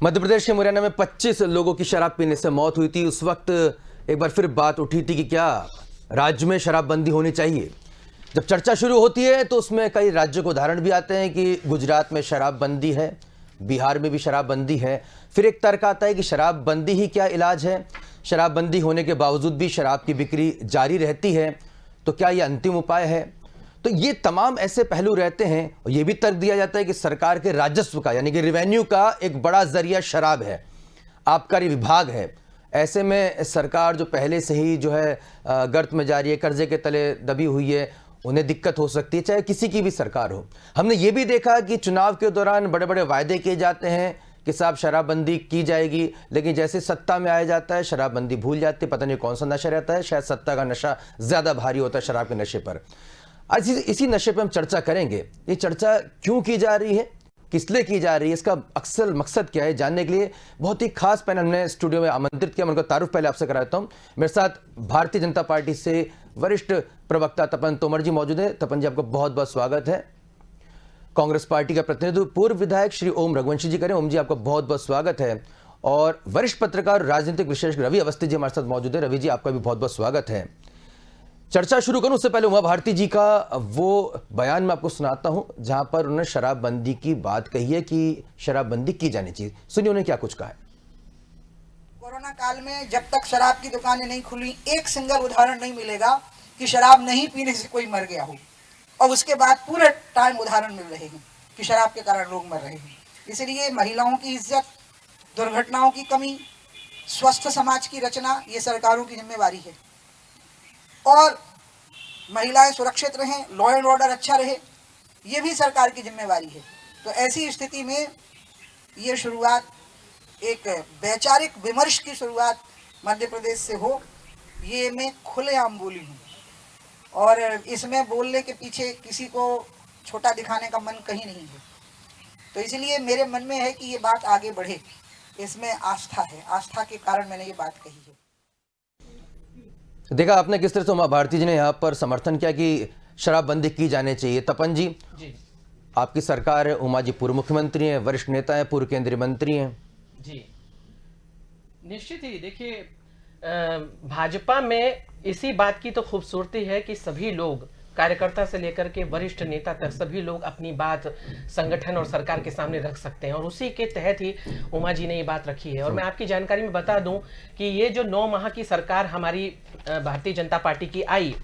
मध्य प्रदेश के मुरैना में 25 लोगों की शराब पीने से मौत हुई थी। उस वक्त एक बार फिर बात उठी थी कि क्या राज्य में शराबबंदी होनी चाहिए। जब चर्चा शुरू होती है तो उसमें कई राज्यों को उदाहरण भी आते हैं कि गुजरात में शराबबंदी है, बिहार में भी शराबबंदी है। फिर एक तर्क आता है कि शराबबंदी ही क्या इलाज है, शराबबंदी होने के बावजूद भी शराब की बिक्री जारी रहती है, तो क्या यह अंतिम उपाय है। तो ये तमाम ऐसे पहलू रहते हैं। और ये भी तर्क दिया जाता है कि सरकार के राजस्व का यानी कि रेवेन्यू का एक बड़ा जरिया शराब है, आबकारी विभाग है। ऐसे में सरकार जो पहले से ही जो है गर्त में जा रही है, कर्जे के तले दबी हुई है, उन्हें दिक्कत हो सकती है, चाहे किसी की भी सरकार हो। हमने ये भी देखा कि चुनाव के दौरान बड़े बड़े वायदे किए जाते हैं कि साहब शराबबंदी की जाएगी, लेकिन जैसे सत्ता में आया जाता है शराबबंदी भूल जाती है। पता नहीं कौन सा नशा रहता है, शायद सत्ता का नशा ज़्यादा भारी होता है शराब के नशे पर। आज इसी नशे पर हम चर्चा करेंगे। ये चर्चा क्यों की जा रही है, किस लिए की जा रही है, इसका अक्सर मकसद क्या है, जानने के लिए बहुत ही खास पैनल हमने स्टूडियो में आमंत्रित किया। मैं उनका तारुफ पहले आपसे कराता हूं। मेरे साथ भारतीय जनता पार्टी से वरिष्ठ प्रवक्ता तपन तोमर जी मौजूद हैं। तपन जी, आपका बहुत बहुत स्वागत है। कांग्रेस पार्टी का प्रतिनिधित्व पूर्व विधायक श्री ओम रघुवंशी जी करें। ओम जी, आपका बहुत बहुत स्वागत है। और वरिष्ठ पत्रकार राजनीतिक विश्लेषक रवि अवस्थी जी हमारे साथ मौजूद है। रवि जी, आपका भी बहुत बहुत स्वागत है। चर्चा शुरू करूं उससे पहले उमा भारती जी का वो बयान मैं आपको सुनाता हूं जहां पर उन्होंने शराबबंदी की बात कही है कि शराबबंदी की जानी चाहिए। सुनिए उन्होंने क्या कुछ कहा है। कोरोना काल में जब तक शराब की दुकानें नहीं खुली, एक सिंगल उदाहरण नहीं मिलेगा कि शराब नहीं पीने से कोई मर गया हो, और उसके बाद पूरे टाइम उदाहरण मिल रहे हैं कि शराब के कारण लोग मर रहे हैं। इसलिए महिलाओं की इज्जत, दुर्घटनाओं की कमी, स्वस्थ समाज की रचना, ये सरकारों की जिम्मेवारी है। और महिलाएं सुरक्षित रहें, लॉ एंड ऑर्डर अच्छा रहे, ये भी सरकार की जिम्मेवारी है। तो ऐसी स्थिति में ये शुरुआत, एक वैचारिक विमर्श की शुरुआत मध्य प्रदेश से हो, ये मैं खुलेआम बोली हूँ। और इसमें बोलने के पीछे किसी को छोटा दिखाने का मन कहीं नहीं है। तो इसलिए मेरे मन में है कि ये बात आगे बढ़े, इसमें आस्था है, आस्था के कारण मैंने ये बात कही है। देखा आपने किस तरह से उमा भारती जी ने यहाँ पर समर्थन किया कि शराबबंदी की जानी चाहिए। तपन जी, आपकी सरकार है, उमा जी पूर्व मुख्यमंत्री हैं, वरिष्ठ नेता हैं, पूर्व केंद्रीय मंत्री हैं। जी, निश्चित ही देखिए, भाजपा में इसी बात की तो खूबसूरती है कि सभी लोग, कार्यकर्ता से लेकर के वरिष्ठ नेता तक, सभी लोग अपनी बात संगठन और सरकार के सामने रख सकते हैं। और उसी के तहत ही उमा जी ने ये बात रखी है। और मैं आपकी जानकारी में बता दूं कि ये जो 9 माह की सरकार हमारी भारतीय जनता पार्टी की आई,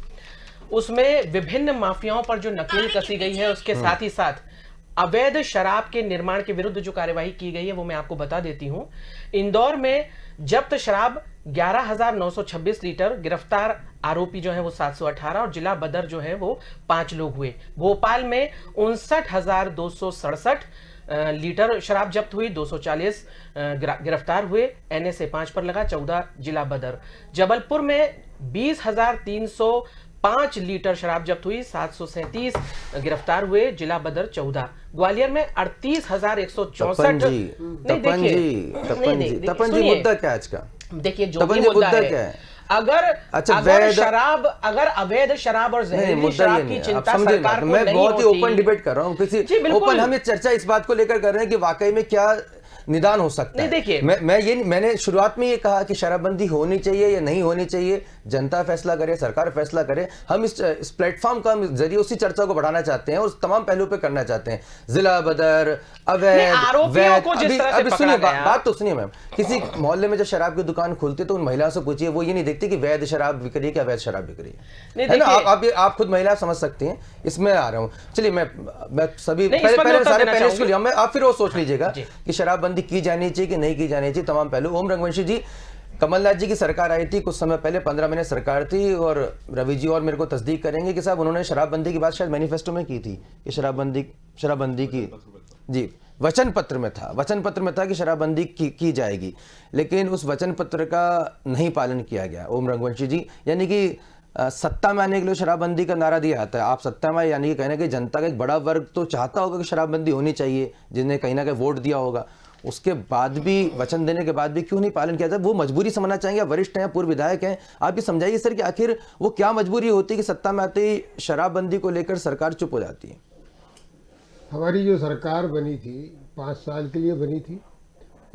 उसमें विभिन्न माफियाओं पर जो नकेल कसी गई है, उसके साथ ही साथ अवैध शराब के निर्माण के विरुद्ध जो कार्यवाही की गई है वो मैं आपको बता देती हूं। इंदौर में जब्त शराब 11,926 लीटर, गिरफ्तार आरोपी जो है वो 718 और जिला बदर जो है वो 5 लोग हुए। भोपाल में 59,267 लीटर शराब जब्त हुई, 240 गिरफ्तार हुए, NSA 5 पर लगा, 14 जिला बदर। जबलपुर में 20,305 लीटर शराब जब्त हुई, 737 गिरफ्तार हुए, जिला बदर 14। ग्वालियर में 38,164। तपन जी, मुद्दा क्या है आज का? देखिए, जो भी मुद्दा है, अगर अवैध शराब और जहरीली शराब की चिंता सरकार को नहीं होती, मैं बहुत ही ओपन डिबेट कर रहा हूँ, किसी ओपन हम चर्चा इस बात को लेकर कर रहे हैं कि वाकई में क्या निदान हो सकता है। देखिए, मैंने शुरुआत में ये कहा कि शराबबंदी होनी चाहिए या नहीं होनी चाहिए, जनता फैसला करे, सरकार फैसला करे। हम इस प्लेटफॉर्म का जरिए उसी चर्चा को बढ़ाना चाहते हैं और उस तमाम पहलू पे करना चाहते हैं। जिला बदर, अवैध, अभी सुनिए बात तो सुनिए मैम। किसी मोहल्ले में जब शराब की दुकान खुलती है तो उन महिलाओं से पूछिए, वो ये नहीं देखती कि वैध शराब बिक रही है क्या अवैध शराब बिक रही है ना। आप खुद महिला समझ सकती हैं, इसमें आ रहा हूँ। चलिए, मैं सभी पहले सारे पैनलिस्ट को लिया, मैं आप फिर वो सोच लीजिएगा कि शराबबंदी की जानी चाहिए कि नहीं की जानी चाहिए, तमाम पहलू। ओम रघुवंशी जी, कमलनाथ जी की सरकार आई थी कुछ समय पहले, 15 महीने सरकार थी, और रवि जी और मेरे को तस्दीक करेंगे कि साहब उन्होंने शराबबंदी की बात शायद मैनिफेस्टो में की थी कि शराबबंदी की, जी, वचन पत्र में था कि शराबबंदी की जाएगी, लेकिन उस वचन पत्र का नहीं पालन किया गया। ओम रघुवंशी जी, यानी कि सत्ता में आने के लिए शराबबंदी का नारा दिया जाता है, आप सत्ता में, यानी कि कहीं ना कहीं जनता का एक बड़ा वर्ग तो चाहता होगा कि शराबबंदी होनी चाहिए, जिन्हें कहीं ना कहीं वोट दिया होगा, उसके बाद भी, वचन देने के बाद भी क्यों नहीं पालन किया जाता? वो मजबूरी समझना चाहेंगे, वरिष्ठ हैं, पूर्व विधायक हैं, आप ये समझाइए सर कि आखिर वो क्या मजबूरी होती है कि सत्ता में आते ही शराबबंदी को लेकर सरकार चुप हो जाती है। हमारी जो सरकार बनी थी 5 साल के लिए बनी थी,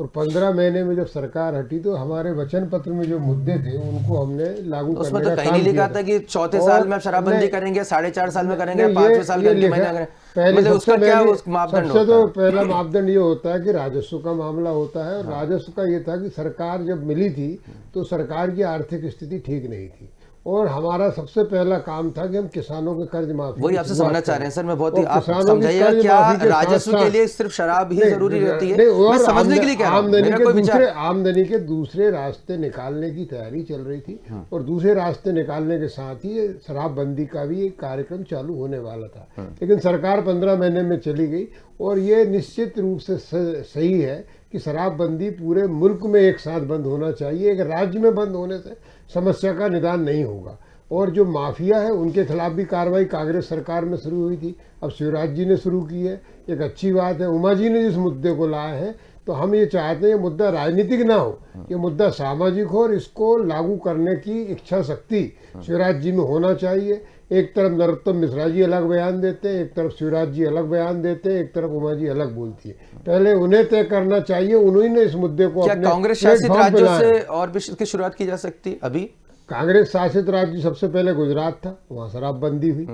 और 15 महीने में जब सरकार हटी तो हमारे वचन पत्र में जो मुद्दे थे उनको हमने लागू उसमें करने तो का कहीं काम नहीं लिखा किया था कि चौथे और साल में आप शराबबंदी नहीं, करेंगे, 4.5 साल में करेंगे, नहीं, 5वें साल ये का लिखा- महीना करेंगे, पहले मतलब उसका सबसे क्या पहले- उस मापदंड सबसे होता तो है? पहला मापदंड ये होता है कि राजस्व का मामला होता है, और राजस्व का ये था कि सरकार जब मिली थी तो सरकार की आर्थिक स्थिति ठीक नहीं थी, और हमारा सबसे पहला काम था कि हम किसानों के कर्ज माफी वही की आपसे शुरुआत समझना चाह करें। रहे हैं सर, मैं बहुत ही और आप किसानों की समझाइएगा कर्ज क्या माफी के राजस्व के साथ-साथ- लिए सिर्फ शराब ही नहीं, जरूरी रहती है? नहीं, और मैं समझने के लिए कह रहा हूं, आमदनी मेरा के कोई विचार आमदनी के दूसरे रास्ते निकालने की तैयारी चल रही थी, और दूसरे रास्ते निकालने के साथ ही ये शराबबंदी का भी एक कार्यक्रम चालू होने वाला था, लेकिन सरकार 15 महीने में चली गई। और ये निश्चित रूप से सही है कि शराबबंदी पूरे मुल्क में एक साथ बंद होना चाहिए। एक राज्य में बंद होने से समस्या का निदान नहीं होगा। और जो माफिया है उनके खिलाफ भी कार्रवाई कांग्रेस सरकार में शुरू हुई थी, अब शिवराज जी ने शुरू की है, एक अच्छी बात है। उमा जी ने जिस मुद्दे को लाया है, तो हम ये चाहते हैं ये मुद्दा राजनीतिक ना हो, ये मुद्दा सामाजिक हो, और इसको लागू करने की इच्छा शक्ति शिवराज जी में होना चाहिए। एक तरफ नरोत्तम मिश्रा जी अलग बयान देते हैं, एक तरफ शिवराज जी अलग बयान देते हैं, एक तरफ उमा जी अलग बोलती है। पहले उन्हें तय करना चाहिए, उन्होंने ने इस मुद्दे को क्या अपने कांग्रेस शासित प्लेटफॉर्म पे राज्यों लाया। से और भी इसकी शुरुआत की जा सकती अभी? कांग्रेस शासित राज्य सबसे पहले गुजरात था, वहाँ शराबबंदी हुई।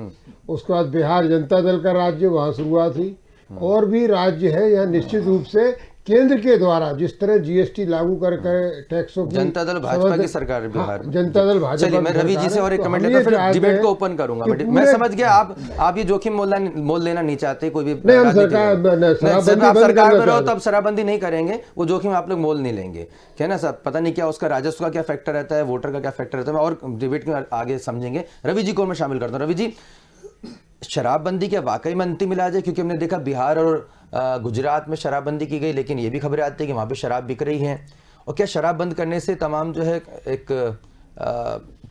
उसके बाद बिहार जनता दल का राज्य, वहाँ शुरुआत हुई। और भी राज्य है यहाँ निश्चित रूप से केंद्र के द्वारा जिस तरह जीएसटी लागू कर टैक्सों की जनता दल भाजपा की सरकार है बिहार में। जनता दल भाजपा चलिए, मैं की रवि जी सरकार से है, और एक तो कमेंट हम लेता ये हूं, फिर चाहते डिबेट हैं को ओपन करूंगा। कि मैं पूरे- समझ गया आप ये जोखिम मोल लेना नहीं चाहते, कोई भी नहीं, हम राजनीति सरकार- में। नहीं, नहीं, सिर्फ शराबबंदी आप बंद सरकार करना में रहो चाहते तो अब शराबबंदी नहीं करेंगे, वो जोखिम आप लोग मोल नहीं लेंगे, क्या है ना साहब? पता नहीं क्या उसका राजस्व का क्या फैक्टर रहता है, वोटर का क्या फैक्टर रहता है, और डिबेट में आगे समझेंगे। रवि जी को मैं शामिल करता हूँ। रवि जी, शराबबंदी क्या वाकई में अंतिम इलाज है? क्योंकि हमने देखा बिहार और गुजरात में शराबबंदी की गई, लेकिन ये भी खबरें आती है कि वहाँ पे शराब बिक रही है। और क्या शराब बंद करने से तमाम जो है एक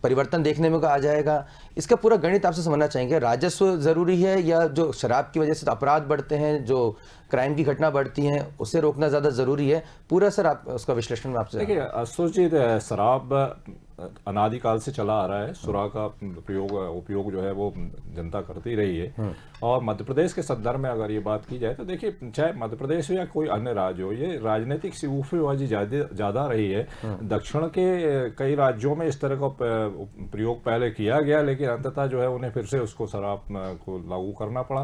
परिवर्तन देखने में आ जाएगा? इसका पूरा गणित आपसे समझना चाहेंगे। राजस्व जरूरी है, या जो शराब की वजह से अपराध बढ़ते हैं, जो क्राइम की घटना बढ़ती हैं, उसे रोकना ज़्यादा ज़रूरी है? पूरा सर आप उसका विश्लेषण में आपसे। देखिए असुचित शराब अनादिकाल से चला आ रहा है, सुरा का उपयोग जो है वो जनता करती रही है। और मध्य प्रदेश के संदर्भ में अगर ये बात की जाए तो देखिए, चाहे मध्य प्रदेश हो या कोई अन्य राज्य हो, ये राजनीतिक सिऊफीबाजी ज़्यादा रही है। दक्षिण के कई राज्यों में इस तरह का प्रयोग पहले किया गया, लेकिन अंततः जो है उन्हें फिर से उसको शराब को लागू करना पड़ा।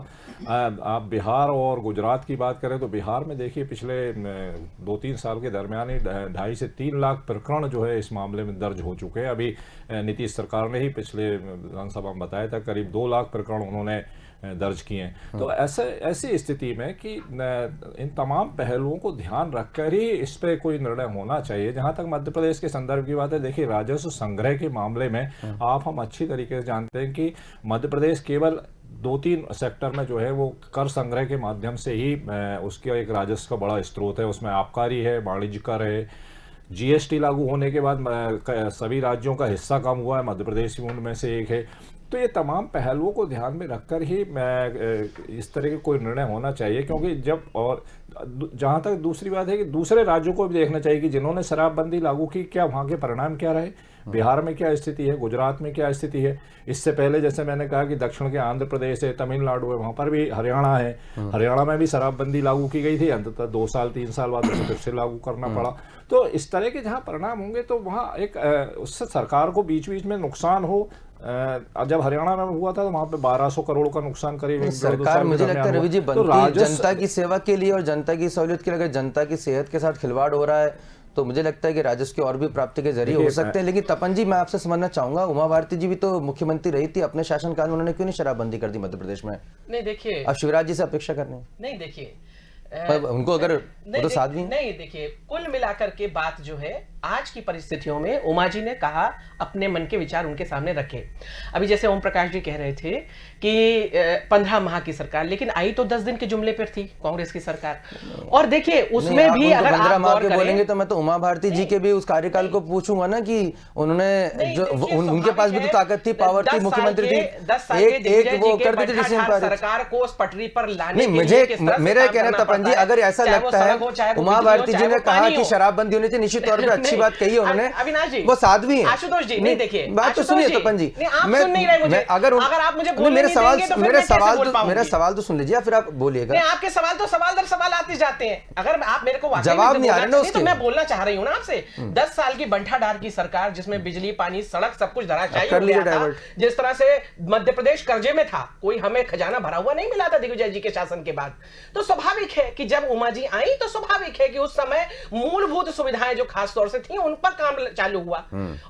आप बिहार और गुजरात की बात करें तो बिहार में देखिए पिछले 2-3 साल के दरमियान ही 2.5 से 3 लाख प्रकरण जो है इस मामले में दर्ज हो चुके हैं। अभी नीतीश सरकार ने ही पिछले विधानसभा में बताया था करीब 2 लाख प्रकरण उन्होंने दर्ज किए हैं। तो ऐसी स्थिति में कि इन तमाम पहलुओं को ध्यान रखकर ही इस पर कोई निर्णय होना चाहिए। जहां तक मध्य प्रदेश के संदर्भ की बात है, देखिए राजस्व संग्रह के मामले में हम अच्छी तरीके से जानते हैं कि मध्य प्रदेश केवल 2-3 सेक्टर में जो है वो कर संग्रह के माध्यम से ही उसका एक राजस्व का बड़ा स्रोत है। उसमें आबकारी है, वाणिज्य कर है। जीएसटी लागू होने के बाद सभी राज्यों का हिस्सा कम हुआ है, मध्य प्रदेश भी उनमें से एक है। तो ये तमाम पहलुओं को ध्यान में रखकर ही इस तरह के कोई निर्णय होना चाहिए, क्योंकि जब और जहाँ तक दूसरी बात है कि दूसरे राज्यों को भी देखना चाहिए कि जिन्होंने शराबबंदी लागू की क्या वहाँ के परिणाम क्या रहे। बिहार में क्या स्थिति है, गुजरात में क्या स्थिति है। इससे पहले जैसे मैंने कहा कि दक्षिण के आंध्र प्रदेश है, तमिलनाडु है, वहाँ पर भी हरियाणा है, हरियाणा में भी शराबबंदी लागू की गई थी, अंततः 2-3 साल बाद उसे फिर से लागू करना पड़ा। तो इस तरह के जहाँ परिणाम होंगे तो वहाँ एक उससे सरकार को बीच बीच में नुकसान हो। जब हरियाणा में हुआ था तो वहाँ पे 1200 करोड़ का नुकसान करीब सरकार, मुझे लगता है रवि जी, बनती जनता की सेवा के लिए और जनता की सहूलियत के लिए। अगर जनता की सेहत के साथ खिलवाड़ हो रहा है तो मुझे लगता है कि राजस्व की और भी प्राप्ति के जरिए हो सकते हैं। लेकिन तपन जी, मैं आपसे समझना चाहूंगा, उमा भारती जी भी तो मुख्यमंत्री रही थी, अपने शासनकाल में उन्होंने क्यों नहीं शराबबंदी कर दी मध्य प्रदेश में? नहीं देखिए, अब शिवराज जी से अपेक्षा कर रहे हैं। नहीं देखिए, उनको अगर तो साथ भी नहीं देखिए, कुल मिलाकर के बात जो है आज की परिस्थितियों में उमा जी ने कहा, अपने मन के विचार उनके सामने रखे। अभी जैसे ओम प्रकाश जी कह रहे थे कि 15 माह की सरकार, लेकिन आई तो 10 दिन के जुमले पर थी कांग्रेस की सरकार। और देखिए उसमें भी अगर 15 आप माह गौर के करें बोलेंगे तो मैं तो उमा भारती जी के भी उस कार्यकाल को पूछूंगा ना कि उन्होंने जो उनके पास भी तो ताकत थी, पावर थी, मुख्यमंत्री थी, एक वो कर दी थी सरकार को उस पटरी पर लाने। नहीं, मुझे मेरा कहना तपन जी, अगर ऐसा लगता है, उमा भारती जी ने कहा कि शराबबंदी होनी चाहिए, निश्चित तौर पर अच्छी अच्छी बात कही है उन्होंने, अविनाश जी, वो साध्वी हैं। आशुतोष जी, नहीं देखिए, बात तो सुनिए तपन जी, नहीं, आप सुन नहीं रहे मुझे। अगर आप मुझे बोलने मेरे नहीं सवाल देंगे तो फिर मैं कैसे बोल पाऊंगी? मेरा सवाल तो सुन लीजिए, फिर आप बोलिएगा। नहीं, आपके सवाल तो सवाल दर सवाल आते जाते हैं। अगर आप मेरे को वाकई जवाब में नहीं आ रहा ना बोलना चाहिए, तो उसके। मैं बोलना चाह रही हूँ ना आपसे। 10 साल की बंठाडार की सरकार, जिसमें बिजली, पानी, सड़क सब कुछ धराशायी कर हो लीजिए गया था, डाइवर्ट। जिस तरह से मध्य प्रदेश कर्जे में था, कोई हमें खजाना भरा हुआ नहीं मिला था दिग्विजय जी के शासन के बाद। तो स्वाभाविक है कि जब उमा जी आई तो स्वाभाविक है कि उस समय मूलभूत सुविधाएं जो खास तौर से थी उन पर काम चालू हुआ,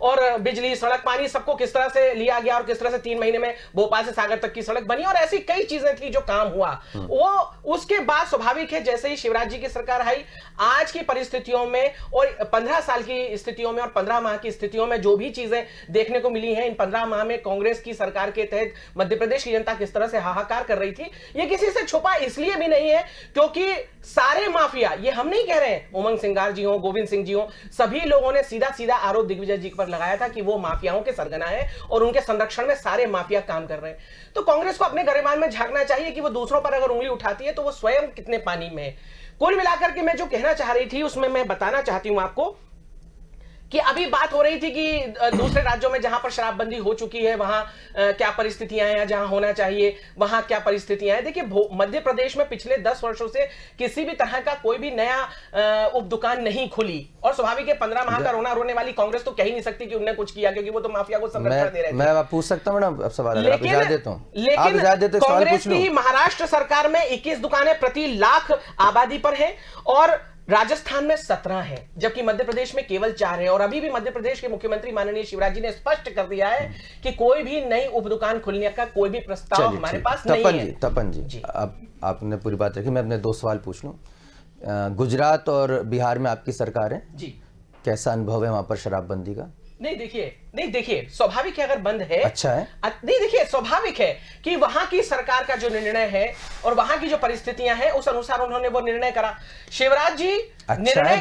और बिजली, सड़क, पानी सबको किस तरह से लिया गया, और किस तरह से 3 महीने में भोपाल से सागर तक की सड़क बनी, और ऐसी कई चीजें थी जो काम हुआ। वो उसके बाद स्वाभाविक है जैसे ही शिवराज जी की सरकार आई, आज की परिस्थितियों में और 15 साल की स्थितियों में और 15 माह की स्थितियों में जो भी चीजें देखने को मिली हैं, इन 15 माह में कांग्रेस की सरकार के तहत मध्य प्रदेश की जनता किस तरह से हाहाकार कर रही थी, ये किसी से छुपा इसलिए भी नहीं है क्योंकि सारे माफिया, ये हम नहीं कह रहे हैं, उमंग सिंगार जी हो, गोविंद सिंह जी हो, सभी लोगों ने सीधा सीधा आरोप दिग्विजय जी पर लगाया था कि वो माफियाओं के सरगना है और उनके संरक्षण में सारे माफिया काम कर रहे हैं। तो कांग्रेस को अपने गरिमा में झांकना चाहिए कि वो दूसरों पर अगर उंगली उठाती है तो वो स्वयं कितने पानी में है। कुल मिलाकर के मैं जो कहना चाह रही थी उसमें मैं बताना चाहती हूं आपको कि अभी बात हो रही थी कि दूसरे राज्यों में जहां पर शराबबंदी हो चुकी है वहां क्या परिस्थितियां हैं, या जहां होना चाहिए वहां क्या परिस्थितियां हैं। देखिए, मध्य प्रदेश में पिछले 10 वर्षों से किसी भी तरह का कोई भी नया उप दुकान नहीं खुली, और स्वाभाविक है 15 माह का रोना रोने वाली कांग्रेस तो कह ही नहीं सकती कि उन्होंने कुछ किया, क्योंकि वो तो माफिया को संरक्षण दे रहे थे। मैं पूछ सकता हूं मैडम सवाल? आप इजाजत देता हूं, आप लेकिन इजाजत देते सवाल कांग्रेस पूछ की लूं। महाराष्ट्र सरकार में 21 दुकानें प्रति लाख आबादी पर हैं, और राजस्थान में 17 हैं, जबकि मध्य प्रदेश में केवल 4 है। और अभी भी मध्य प्रदेश के मुख्यमंत्री माननीय शिवराज जी ने स्पष्ट कर दिया है कि कोई भी नई उप दुकान खुलने का कोई भी प्रस्ताव हमारे पास नहीं है। तपन जी, अब आपने पूरी बात रखी, मैं अपने 2 सवाल पूछ लूं। गुजरात और बिहार में आपकी सरकार है जी, कैसा अनुभव है वहां पर शराबबंदी का? नहीं देखिए स्वाभाविक है, अगर बंद है अच्छा है। नहीं देखिए, स्वाभाविक है कि वहां की सरकार का जो निर्णय है और वहां की जो परिस्थितियां हैं उस अनुसार उन्होंने वो निर्णय करा। शिवराज जी निर्णय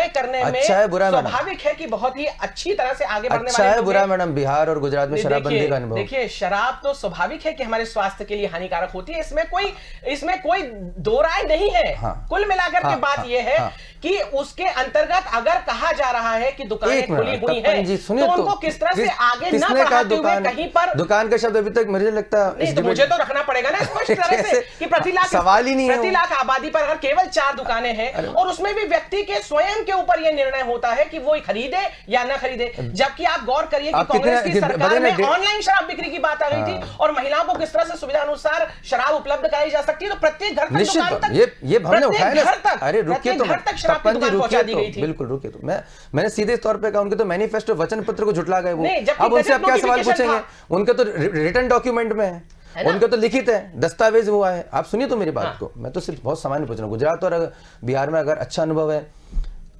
करने में स्वाभाविक है कि बहुत ही अच्छी तरह से आगे बढ़ने वाले अच्छा है बुरा मैडम बिहार और गुजरात में शराबबंदी का अनुभव? देखिए, शराब तो स्वाभाविक है कि हमारे स्वास्थ्य के लिए हानिकारक होती है, इसमें कोई दो राय नहीं है। कुल मिलाकर के बात यह है कि उसके अंतर्गत अगर कहा जा रहा है कि दुकानें खुली हुई हैं, तो उनको किस तरह से आगे ना बढ़ाते हुए कहीं पर दुकान का शब्द अभी तक मुझे लगता नहीं, तो मुझे तो रखना पड़ेगा ना स्पष्ट तरह से कि प्रति लाख आबादी पर अगर केवल 4 दुकानें हैं, और उसमें भी व्यक्ति के स्वयं के ऊपर यह निर्णय होता है कि वो खरीदे या ना खरीदे। जबकि आप गौर करिए कि कांग्रेस की सरकार में ऑनलाइन शराब बिक्री की बात आ गई थी, और महिलाओं को किस तरह से सुविधा अनुसार शराब उपलब्ध कराई जा सकती है, तो प्रत्येक घर तक दुकान तक ये हमने उठाया ना। अरे रुकिए तो, तपन जी रुकिए तो, बिल्कुल रुकिए तो। मैंने सीधे तौर पे कहा उनके तो मैनिफेस्टो वचन पत्र को झुटला गए वो। अब उनसे आप क्या सवाल पूछेंगे? उनके तो रिटर्न डॉक्यूमेंट में है, उनके तो लिखित है, दस्तावेज हुआ है। आप सुनिए तो मेरी बात को, मैं तो सिर्फ बहुत सामान्य पूछ रहा हूँ। गुजरात और बिहार में अगर अच्छा अनुभव है,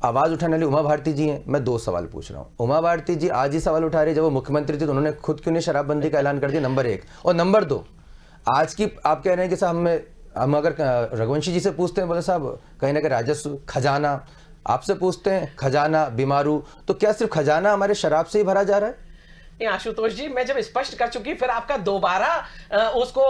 आवाज उठाने वाली उमा भारती जी हैं, मैं 2 सवाल पूछ रहा हूँ। उमा भारती जी आज ही सवाल उठा रही है, जब वो मुख्यमंत्री थी तो उन्होंने खुद क्यों नहीं शराबबंदी का ऐलान कर दिया? नंबर 1। और नंबर 2, आज की आप कह रहे हैं कि साहब हम अगर रघुवंशी जी से पूछते हैं, बोले साहब कहीं ना कहीं राजस्व, खजाना, आपसे पूछते हैं खजाना, बीमारू, तो क्या सिर्फ खजाना हमारे शराब से ही भरा जा रहा है? आशुतोष जी, मैं जब स्पष्ट कर चुकी, फिर आपका दोबारा उसको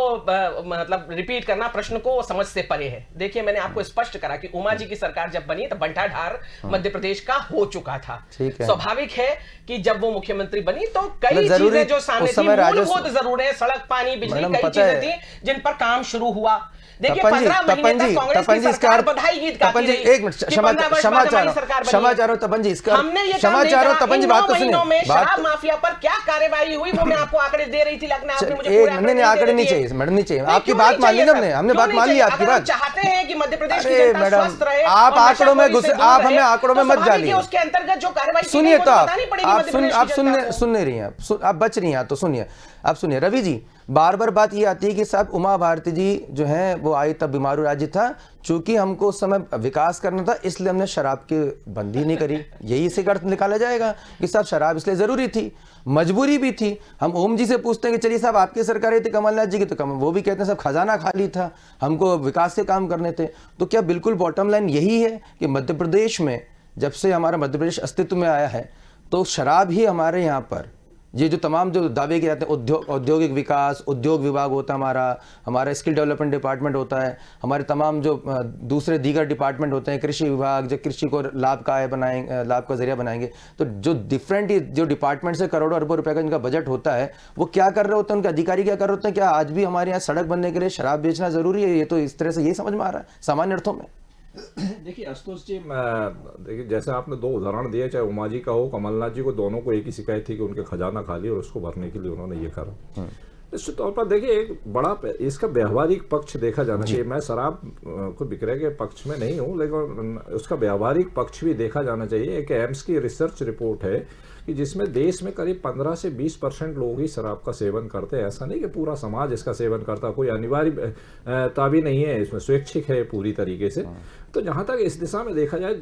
मतलब रिपीट करना प्रश्न को समझ से परे है। देखिए, मैंने आपको स्पष्ट करा कि उमा जी की सरकार जब बनी तो बंटाढार मध्य प्रदेश का हो चुका था। स्वाभाविक है कि जब वो मुख्यमंत्री बनी तो कई चीजें जो सामने थी, मूलभूत जरूरतें, सड़क, पानी, बिजली, कई चीजें थी जिन पर काम शुरू हुआ। देखिए, 15 महीने तक कांग्रेस की सरकार बधाई गीत गाती रही। एक मिनट, क्षमा चाह रहा हूं तपन जी, इसका क्षमा चाह रहा हूं तपन जी, बात तो सुनिए। शराब माफिया पर क्या कार्रवाई हुई वो मैं आपको आंकड़े दे रही थी, लगना आपने मुझे पूरे आंकड़े नहीं चाहिए मैडम, नहीं चाहिए। आपकी बात मान ली ना, हमने बात मान ली आपकी बात। चाहते हैं कि मध्य प्रदेश की जनता स्वस्थ रहे, आप आंकड़ों में घुसे, आप हमें आंकड़ों में मत डालिए। उसके अंतर्गत जो कार्रवाई सुनिए तो आप सुन नहीं रही हैं, आप बच रही हैं, तो सुनिए। आप सुनिए रवि जी, बार बार बात ये आती है कि साहब उमा भारती जी जो हैं वो आई तब बीमारू राज्य था, चूंकि हमको उस समय विकास करना था इसलिए हमने शराब की बंदी नहीं करी। यही से अर्थ निकाला जाएगा कि साहब शराब इसलिए जरूरी थी, मजबूरी भी थी। हम ओम जी से पूछते हैं कि चलिए साहब आपकी सरकार थी कमलनाथ जी की, तो वो भी कहते हैं साहब खजाना खाली था, हमको विकास के काम करने थे। तो क्या बिल्कुल बॉटम लाइन यही है कि मध्य प्रदेश में जब से हमारा मध्य प्रदेश अस्तित्व में आया है तो शराब ही हमारे यहाँ पर ये जो तमाम जो दावे किए जाते हैं, औद्योगिक विकास, उद्योग विभाग होता है हमारा स्किल डेवलपमेंट डिपार्टमेंट होता है, हमारे तमाम जो दूसरे दीगर डिपार्टमेंट होते हैं, कृषि विभाग जो कृषि को लाभ का जरिया बनाएंगे, तो जो डिफरेंट जो डिपार्टमेंट से करोड़ों अरबों रुपए का इनका बजट होता है, वो क्या कर रहे होते हैं, उनके अधिकारी क्या कर रहे होते हैं? क्या आज भी हमारे यहाँ सड़क बनने के लिए शराब बेचना जरूरी है? ये तो इस तरह से यही समझ में आ रहा है सामान्य अर्थों में। देखिए आशुतोष जी, देखिए जैसे आपने दो उदाहरण दिए, चाहे उमा जी का हो, कमलनाथ जी को, दोनों को एक ही शिकायत थी कि उनके खजाना खाली और उसको भरने के लिए उन्होंने ये करा। निश्चित तौर पर देखिए एक बड़ा इसका व्यवहारिक पक्ष देखा जाना चाहिए। मैं शराब को विक्रय के पक्ष में नहीं हूँ, लेकिन उसका व्यवहारिक पक्ष भी देखा जाना चाहिए। एक एम्स की रिसर्च रिपोर्ट है कि जिसमें देश में करीब 15 से 20% लोग ही शराब का सेवन करते हैं। ऐसा नहीं कि पूरा समाज इसका सेवन करता, कोई अनिवार्यता भी नहीं है इसमें, स्वैच्छिक है पूरी तरीके से। तो जहाँ तक इस दिशा में देखा जाए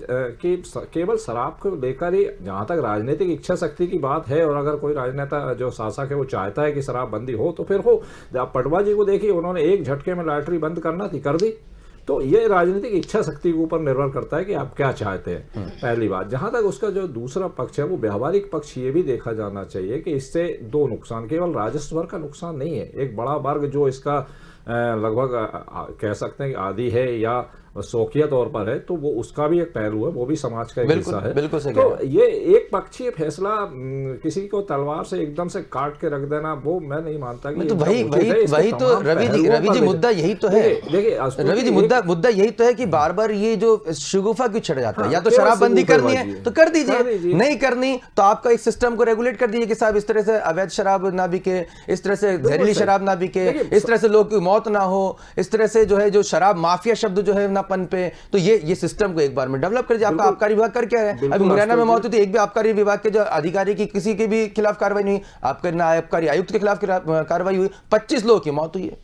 कि केवल शराब को लेकर ही जहाँ तक राजनीतिक इच्छा शक्ति की बात है, और अगर कोई राजनेता जो शासक है वो चाहता है कि शराबबंदी हो तो फिर हो। आप पटवा जी को देखिए, उन्होंने एक झटके में लॉटरी बंद करना थी, कर दी। तो ये राजनीतिक इच्छा शक्ति के ऊपर निर्भर करता है कि आप क्या चाहते हैं, पहली बात। जहां तक उसका जो दूसरा पक्ष है वो व्यवहारिक पक्ष, ये भी देखा जाना चाहिए कि इससे दो नुकसान, केवल राजस्व का नुकसान नहीं है। एक बड़ा वर्ग जो इसका लगभग कह सकते हैं कि आदी है या शौकिया तौर पर है, तो वो उसका भी एक पहलू है, वो भी समाज का एक हिस्सा है। बिल्कुल सही। तो ये एक पक्षीय फैसला किसी को तलवार से एकदम से काट के रख देना, वो मैं नहीं मानता कि तो वही तो रवि जी मुद्दा यही तो है। देखिए रवि जी मुद्दा यही तो है कि बार बार ये जो शगुफा क्यों छिड़ जाता है। या तो शराबबंदी करनी है तो कर दीजिए, नहीं करनी तो आपका एक सिस्टम को रेगुलेट कर दीजिए कि साहब इस तरह से अवैध शराब ना बिके, इस तरह से जहरीली शराब ना बिके, इस तरह से लोग की मौत ना हो, इस तरह से जो है जो शराब माफिया शब्द जो है ना पन पे। तो ये सिस्टम को एक बार में डेवलप कर दिया। आपका आबकारी विभाग कर क्या है? अभी मुरैना में मौत हुई थी, एक भी आबकारी विभाग के जो अधिकारी की किसी के भी खिलाफ कार्रवाई नहीं हुई, आपके ना आबकारी आयुक्त के खिलाफ कार्रवाई हुई, 25 लोगों की मौत हुई है।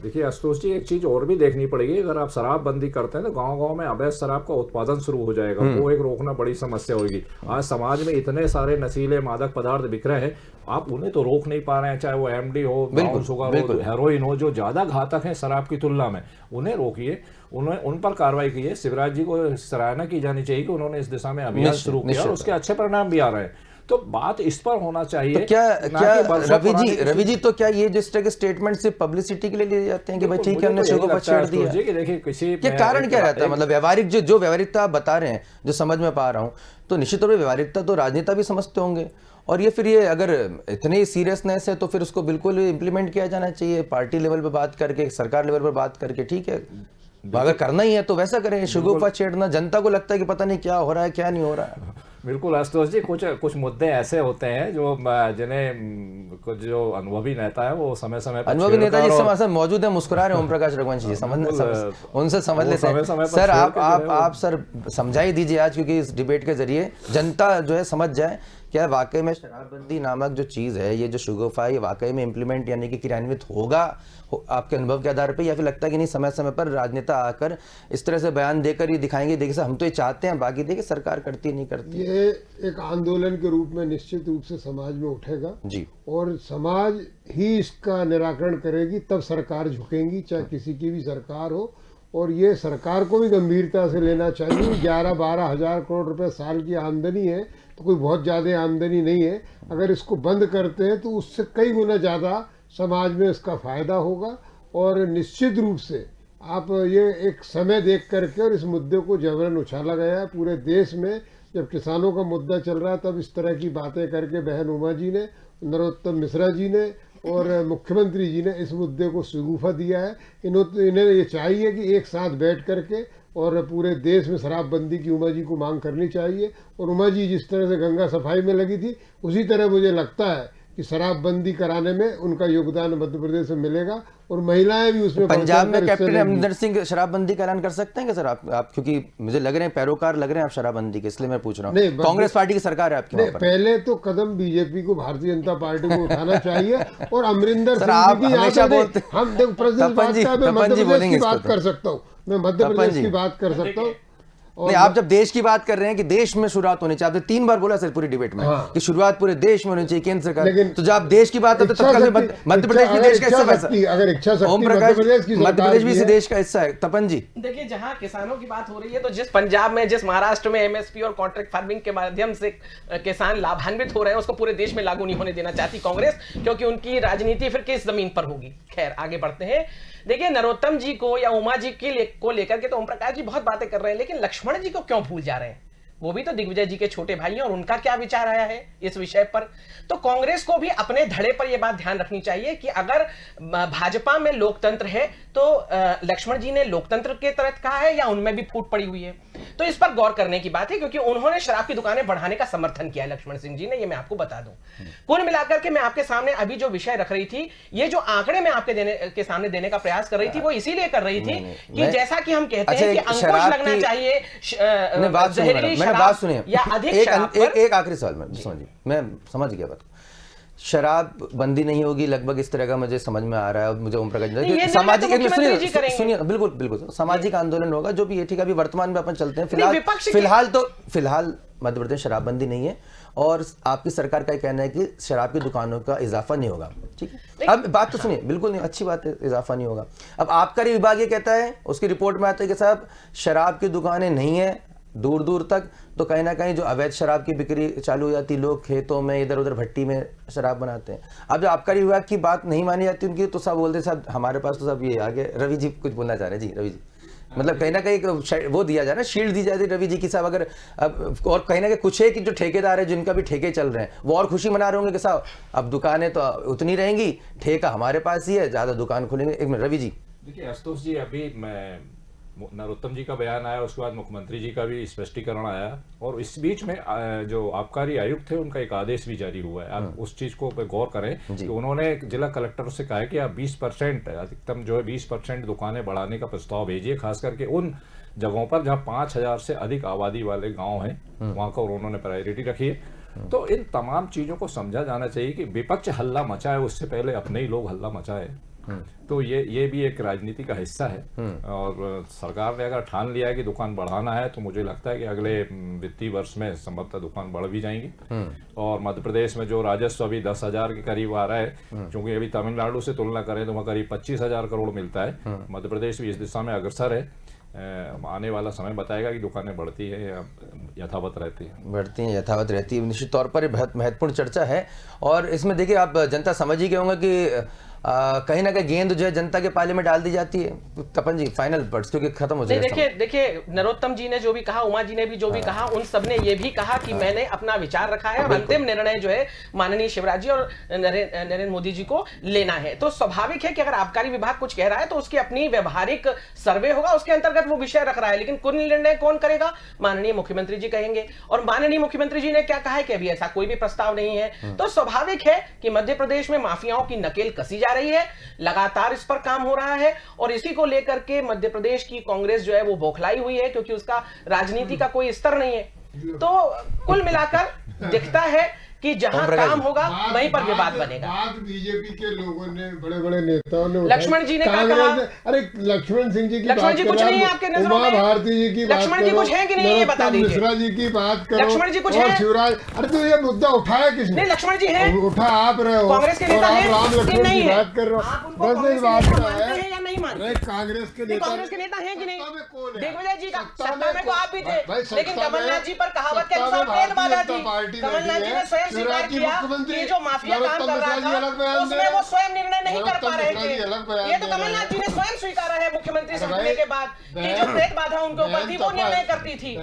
देखिए आशुतोष जी, एक चीज और भी देखनी पड़ेगी। अगर आप शराबबंदी करते हैं तो गांव-गांव में अवैध शराब का उत्पादन शुरू हो जाएगा, वो एक रोकना बड़ी समस्या होगी। आज समाज में इतने सारे नशीले मादक पदार्थ बिक रहे हैं, आप उन्हें तो रोक नहीं पा रहे हैं, चाहे वो एमडी हो, ब्राउन शुगर हो, हेरोइन हो, जो ज्यादा घातक है शराब की तुलना में, उन्हें रोकिए, उन पर कार्रवाई की है। शिवराज जी को सराहना की जानी चाहिए कि उन्होंने इस दिशा में अभियान शुरू किया और उसके अच्छे परिणाम भी आ रहे हैं। तो बात इस पर होना चाहिए। तो क्या रवि जी तो क्या ये जिस तरह के स्टेटमेंट सिर्फ पब्लिसिटी के लिए लिए जाते हैं कि भाई ठीक है हमने शो को छेड़ दिया? देखिए किसी क्या कारण क्या रहता है? मतलब व्यवहारिक जो व्यवहारिकता आप बता रहे हैं, जो समझ में पा रहा हूं, तो निश्चित तौर पर व्यवहारिकता तो राजनेता भी समझते होंगे। और ये फिर ये अगर इतनी सीरियसनेस है तो फिर उसको बिल्कुल इम्प्लीमेंट किया जाना चाहिए, पार्टी लेवल पर बात करके, सरकार लेवल पर बात करके। ठीक है, अगर करना ही है तो वैसा करें। शगुफा छेड़ना, जनता को लगता है कि पता नहीं क्या हो रहा है क्या नहीं हो रहा है। बिल्कुल आशुतोष जी, कुछ मुद्दे ऐसे होते हैं जो जिन्हें कुछ जो अनुभवी नेता है वो समय समय पर अनुभवी नेता जी हमारे साथ मौजूद है, मुस्कुरा रहे ओम प्रकाश रघुवंशी जी, उनसे समझ लेते हैं। सर आप सर समझा ही दीजिए आज, क्योंकि इस डिबेट के जरिए जनता जो है समझ जाए क्या वाकई में शराबबंदी नामक जो चीज़ है, ये जो शगुफा, ये वाकई में इम्प्लीमेंट यानी कि क्रियान्वित होगा आपके अनुभव के आधार पे, या फिर लगता है कि नहीं समय समय पर राजनेता आकर इस तरह से बयान देकर ये दिखाएंगे, देखिए हम तो ये चाहते हैं, बाकी देखिए सरकार करती नहीं करती। ये एक आंदोलन के रूप में निश्चित रूप से समाज में उठेगा जी, और समाज ही इसका निराकरण करेगी, तब सरकार झुकेंगी, चाहे किसी की भी सरकार हो। और ये सरकार को भी गंभीरता से लेना चाहिए। 11-12 हज़ार करोड़ रुपए साल की आमदनी है, तो कोई बहुत ज़्यादा आमदनी नहीं है। अगर इसको बंद करते हैं तो उससे कई गुना ज़्यादा समाज में इसका फ़ायदा होगा। और निश्चित रूप से आप ये एक समय देख करके, और इस मुद्दे को जबरन उछाला गया है पूरे देश में। जब किसानों का मुद्दा चल रहा है तब इस तरह की बातें करके बहन उमा जी ने, नरोत्तम मिश्रा जी ने और मुख्यमंत्री जी ने इस मुद्दे को शगुफा दिया है। इन्हें ये चाहिए कि एक साथ बैठ करके और पूरे देश में शराबबंदी की उमा जी को मांग करनी चाहिए। और उमा जी जिस तरह से गंगा सफाई में लगी थी, उसी तरह मुझे लगता है कि शराबबंदी कराने में उनका योगदान मध्य प्रदेश में मिलेगा, और महिलाएं भी उसमें। पंजाब में कैप्टन अमरिंदर सिंह शराबबंदी का ऐलान कर सकते हैं क्या सर आप क्योंकि मुझे लग रहे हैं पैरोकार लग रहे हैं आप शराबबंदी के, इसलिए मैं पूछ रहा हूँ। कांग्रेस पार्टी की सरकार है आपकी। पहले तो कदम बीजेपी को, भारतीय जनता पार्टी को उठाना चाहिए। और अमरिंदर सिंह आप हमेशा बोलते, हम प्रेसिडेंट बात कर सकता हूँ, मैं मध्य प्रदेश की बात कर सकता हूँ। नहीं, आप जब देश की बात कर रहे हैं कि देश में शुरुआत होनी चाहिए, आपने 3 बार बोला सर पूरी डिबेट में कि शुरुआत पूरे देश में होनी चाहिए केंद्र सरकार, तो जब आप देश की बात होती है तत्काल मध्य प्रदेश भी देश का हिस्सा है। अगर इच्छा शक्ति ओम प्रकाश, मध्य प्रदेश भी इसी देश का हिस्सा है। तपन जी देखिए, जहां किसानों की बात हो रही है, तो जिस पंजाब में, जिस महाराष्ट्र में एमएसपी और कॉन्ट्रैक्ट फार्मिंग के माध्यम से किसान लाभान्वित हो रहे हैं, उसको पूरे देश में लागू नहीं होने देना चाहती कांग्रेस, क्योंकि उनकी राजनीति फिर किस जमीन पर होगी। खैर, आगे बढ़ते हैं। देखिए, नरोत्तम जी को या उमा जी को लेकर के तो ओम प्रकाश जी बहुत बातें कर रहे हैं, लेकिन लक्ष्मण जी को क्यों भूल जा रहे हैं? वो भी तो दिग्विजय जी के छोटे भाई हैं, और उनका क्या विचार आया है इस विषय पर? तो कांग्रेस को भी अपने धड़े पर यह बात ध्यान रखनी चाहिए कि अगर भाजपा में लोकतंत्र है तो लक्ष्मण जी ने लोकतंत्र के तहत कहा है या उनमें भी फूट पड़ी हुई है? तो इस पर गौर करने की बात है, क्योंकि उन्होंने शराब की दुकानें बढ़ाने का समर्थन किया है लक्ष्मण सिंह जी ने, ये मैं आपको बता दूं। कुल मिलाकर के मैं आपके सामने अभी जो विषय रख रही थी, ये जो आंकड़े मैं आपके सामने देने का प्रयास कर रही थी, वो इसीलिए कर रही थी कि जैसा कि हम कहते हैं कि अंकुश लगना चाहिए जहरीली बात सुनिए या अधिक शराब पर। एक आखिरी सवाल में समझिए, मैं समझ गया बात। शराब बंदी नहीं होगी लगभग इस तरह का मुझे समझ में आ रहा है। मुझे ओम प्रकाश सामाजिक, सुनिए, बिल्कुल बिल्कुल सामाजिक आंदोलन होगा जो भी है, ठीक है। अभी वर्तमान में अपन चलते हैं, फिलहाल मध्य प्रदेश शराबबंदी नहीं है, और आपकी सरकार का कहना है कि शराब की दुकानों का इजाफा नहीं होगा, ठीक है। अब बात तो सुनिए, बिल्कुल नहीं, अच्छी बात है, इजाफा नहीं होगा। अब आबकारी विभाग ये कहता है, उसकी रिपोर्ट में आता है कि साहब शराब की दुकानें नहीं है दूर दूर तक, तो कहीं ना कहीं जो अवैध शराब की बिक्री चालू हो जाती, लोग खेतों में इधर उधर भट्टी में शराब बनाते हैं। अब जो आबकारी विभाग की बात नहीं मानी जाती उनकी, तो सब बोलते साहब हमारे पास तो सब ये आगे। रवि जी कुछ बोलना चाह रहे हैं? जी रवि जी, मतलब कहीं ना कहीं वो दिया जाए ना, शील्ड दी जाती रवि जी की साहब, अगर अब और कहीं ना कहीं कुछ है कि जो ठेकेदार है जिनका भी ठेके चल रहे हैं, वो और खुशी मना रहे होंगे कि साहब अब दुकानें तो उतनी रहेंगी, ठेका हमारे पास ही है, ज्यादा दुकान खुलेंगे। एक मिनट रवि जी। देखिए आशुतोष जी, अभी मैं नरोत्तम जी का बयान आया, उसके बाद मुख्यमंत्री जी का भी स्पष्टीकरण आया, और इस बीच में जो आबकारी आयुक्त थे उनका एक आदेश भी जारी हुआ है। आप उस चीज को गौर करें कि उन्होंने जिला कलेक्टर से कहा है कि आप 20% अधिकतम जो है 20% दुकानें बढ़ाने का प्रस्ताव भेजिए, खास करके उन जगहों पर जहां 5000 से अधिक आबादी वाले गांव हैं, वहां का उन्होंने प्रायोरिटी रखी है। तो इन तमाम चीजों को समझा जाना चाहिए कि विपक्ष हल्ला मचाए उससे पहले अपने ही लोग हल्ला मचाए। तो ये भी एक राजनीति का हिस्सा है, और सरकार ने अगर ठान लिया है कि दुकान बढ़ाना है, तो मुझे लगता है कि अगले वित्तीय वर्ष में संभवतः दुकान बढ़ भी जाएंगी। और मध्य प्रदेश में जो राजस्व अभी 10,000 के करीब आ रहा है, क्योंकि अभी तमिलनाडु से तुलना करें तो वहाँ करीब 25,000 करोड़ मिलता है। मध्य प्रदेश भी इस दिशा में अग्रसर है। आने वाला समय बताएगा कि दुकानें बढ़ती है या यथावत रहती है। बढ़ती हैं, यथावत रहती है, निश्चित तौर पर ये बहुत महत्वपूर्ण चर्चा है। और इसमें देखिए, आप जनता समझ ही गए होंगे कि कहीं ना कहीं गेंद जो है जनता के पाले में डाल दी जाती है। तपन जी फाइनल वर्ड्स, क्योंकि खत्म हो जाएगा। देखिए नरोत्तम जी ने जो भी कहा, उमा जी ने भी जो भी कहा, उन सब ने ये भी कहा कि मैंने अपना विचार रखा है, और अंतिम निर्णय जो है माननीय शिवराज जी और नरेंद्र मोदी जी को लेना है। तो स्वाभाविक है कि अगर आबकारी विभाग कुछ कह रहा है तो उसकी अपनी व्यवहारिक सर्वे होगा, उसके अंतर्गत वो विषय रख रहा है, लेकिन कुल निर्णय कौन करेगा? माननीय मुख्यमंत्री जी कहेंगे। और माननीय मुख्यमंत्री जी ने क्या कहा है कि अभी ऐसा कोई भी प्रस्ताव नहीं है। तो स्वाभाविक है कि मध्य प्रदेश में माफियाओं की नकेल कसी जा रही है, लगातार इस पर काम हो रहा है, और इसी को लेकर के मध्य प्रदेश की कांग्रेस जो है वो बौखलाई हुई है, क्योंकि उसका राजनीति का कोई स्तर नहीं है। तो कुल मिलाकर दिखता है कि जहां काम होगा वहीं पर विवाद बनेगा। बात बीजेपी के लोगों ने, बड़े बड़े नेताओं ने, लक्ष्मण जी ने क्या कहा? अरे लक्ष्मण सिंह जी की लक्ष्मण जी कुछ नहीं है आपके नजरों में? भारती जी की बात, लक्ष्मण जी कुछ है कि नहीं ये बता दीजिए। मिश्रा जी की बात करो, लक्ष्मण जी कुछ है? शिवराज, अरे तो ये मुद्दा उठाया किसने? नहीं, लक्ष्मण जी है, उठा आप रहे हो, कांग्रेस के नेता हैं, राम लक्ष्मण नहीं की है? बात कर रहे हो। आप उनको कांग्रेस के नेता मानते हैं या नहीं मानते? कांग्रेस के नेता, कांग्रेस के नेता हैं कि नहीं? कौन है? दिग्विजय जी का सत्ता में तो आप भी थे, सत्ता लेकिन में, कमलनाथ जी पर कहावत के सत्ता में अनुसार पेट बाधा भारतीय थी। जनता पार्टी कमलनाथ जी ने स्वयं स्वीकार किया कि जो माफिया काम कर रहा था उसमें वो स्वयं निर्णय नहीं कर पा रहे थे। ये तो कमलनाथ जी ने स्वयं स्वीकारा है मुख्यमंत्री से जुड़ने के बाद कि जो पेट बाधा उनके ऊपर थी वो निर्णय करती थी।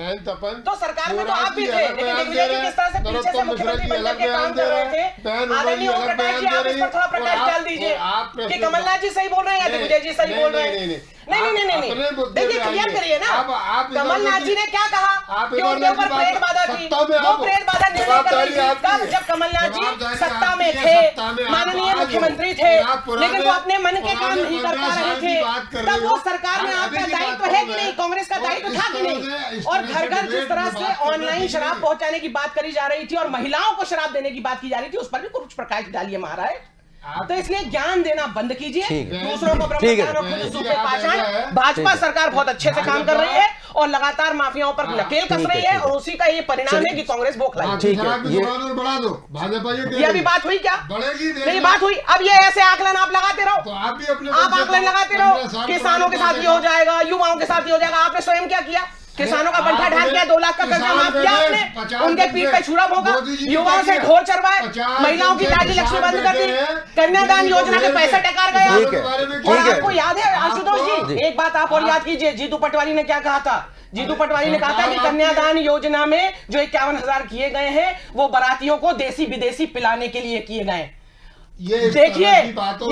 तो सरकार में तो आप भी थे, लेकिन दिग्विजय जी किस तरह से पीछे से मुख्यमंत्री बनकर के काम कर रहे थे। आदरणीय ओम प्रकाश जी, आप इस पर थोड़ा प्रकाश डाल दीजिए कि कमलनाथ जी सही बोल रहे हैं या दिग्विजय जी सही बोल रहे हैं। नहीं, देखिए क्लियर करिए ना, कमलनाथ जी ने क्या कहा कि उनके ऊपर प्रेत बाधा थी, वो प्रेत बाधा निर्णय कर रही थी तब जब कमलनाथ जी सत्ता में थे, माननीय मुख्यमंत्री थे, लेकिन वो अपने मन के काम नहीं कर पा रहे थे। तब वो सरकार में आपका दायित्व है कि नहीं, कांग्रेस का दायित्व था कि नहीं? और घर घर जिस तरह से ऑनलाइन शराब पहुंचाने की बात करी जा रही थी और महिलाओं को शराब देने की बात की जा रही थी, उस पर भी कुछ प्रकाश डालिए महाराज। तो इसलिए ज्ञान देना बंद कीजिए, ठीक है। दूसरों को ठीक है। ब्रह्मज्ञान और खुद सूखे आप पाषाण। ऐसा है। भाजपा सरकार बहुत अच्छे से काम कर रही है और लगातार माफियाओं पर नकेल कस ठीक है, रही है ठीक है। और उसी का ये परिणाम है कि कांग्रेस बौखलाई। ठीक है, शराब की ये- दुकान और बढ़ा दो, भाजपा ये अभी बात हुई क्या? बढ़ेगी, नहीं बात हुई। अब ये ऐसे आकलन आप लगाते तो रहो, आप भी अपने आप आकलन लगाते रहो, किसानों के साथ ये हो जाएगा, युवाओं के साथ ये हो जाएगा। आपने स्वयं क्या किया? किसानों का बंठा ढाल किया, 2 लाख का कर्जा माफ किया आपने, उनके पीठ पे छुरा भोगा, युवाओं से ढोल चरवाए, महिलाओं की लाठी लक्ष्मी बंद कर दी, कन्यादान योजना के पैसे टकार गए। ठीक है, और ठीक है। आपको याद है आशुतोष जी, एक बात आप और याद कीजिए, जीतू पटवारी ने क्या कहा था? जीतू पटवारी ने कहा था कि कन्यादान योजना में जो 51,000 किए गए हैं वो बारातियों को देसी विदेशी पिलाने के लिए किए गए। देखिए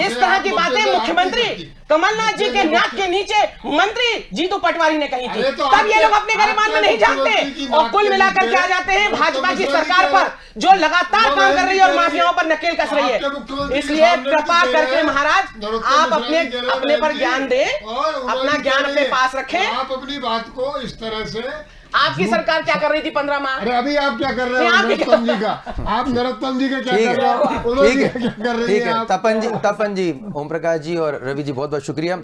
इस तरह की बातें मुख्यमंत्री कमलनाथ जी के नाक के नीचे मंत्री जीतू पटवारी ने कही थी। तब ये लोग अपने गरिमान में नहीं झांकते और कुल मिलाकर के आ जाते हैं भाजपा की सरकार पर जो लगातार काम कर रही है और माफियाओं पर नकेल कस रही है। इसलिए कृपा करके महाराज आप अपने पर ज्ञान दें, अपना ज्ञान अपने पास रखें। आप अपनी बात को इस तरह से, आपकी सरकार क्या कर रही थी 15 माह? अरे अभी आप क्या कर रहे नहीं, हो आप नरोत्तम जी का, आप नरोत्तम जी का क्या ठीक कर रहे हो, है, उन्होंने ठीक है, क्या कर रही ठीक है है। आप? तपन जी, ओम प्रकाश जी और रवि जी, बहुत बहुत शुक्रिया।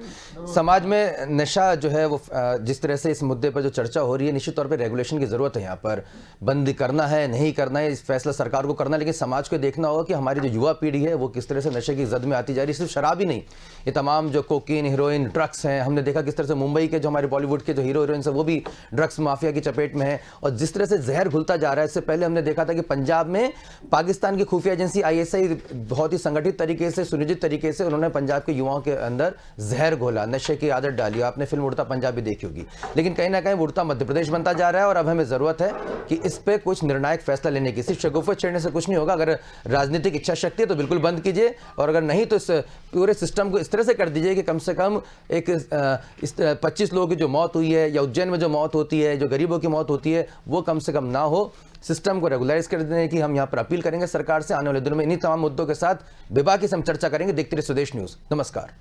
समाज में नशा जो है वो जिस तरह से इस मुद्दे पर जो चर्चा हो रही है, निश्चित तौर पे रेगुलेशन की जरूरत है। यहाँ पर बंद करना है नहीं करना है, इस फैसला सरकार को करना है, लेकिन समाज को देखना होगा कि हमारी जो युवा पीढ़ी है वो किस तरह से नशे की जद में आती जा रही है। सिर्फ शराब ही नहीं, ये तमाम जो कोकीन, हीरोइन, ड्रग्स हैं, हमने देखा किस तरह से मुंबई के जो हमारे बॉलीवुड के जो हीरो हीरोइंस हैं वो भी ड्रग्स माफिया की चपेट में है और जिस तरह से जहर घुलता जा रहा है। इससे पहले हमने देखा था कि पंजाब में पाकिस्तान की खुफिया एजेंसी ISI बहुत ही संगठित तरीके से, सुनियोजित तरीके से उन्होंने पंजाब के युवाओं के अंदर जहर घोला, नशे की आदत डाली। आपने फिल्म उड़ता पंजाब भी देखी होगी, लेकिन कहीं ना कहीं उड़ता मध्य प्रदेश बनता जा रहा है और अब हमें जरूरत है कि इस पे कुछ निर्णायक फैसला लेने की। सिर्फ शगुफे छेड़ने से कुछ नहीं होगा। अगर राजनीतिक इच्छा शक्ति है तो बिल्कुल बंद कीजिए, और अगर नहीं तो इस पूरे सिस्टम को इस तरह से कर दीजिए कि कम से कम एक 25 लोगों की जो मौत हुई है या उज्जैन में जो मौत होती है, जो गरीबों की मौत होती है, वो कम से कम ना हो। सिस्टम को रेगुलराइज कर देने की हम यहाँ पर अपील करेंगे सरकार से। आने वाले दिनों में इन्हीं तमाम मुद्दों के साथ बेबाकी से हम चर्चा करेंगे। देखते रहिए स्वदेश न्यूज़। नमस्कार।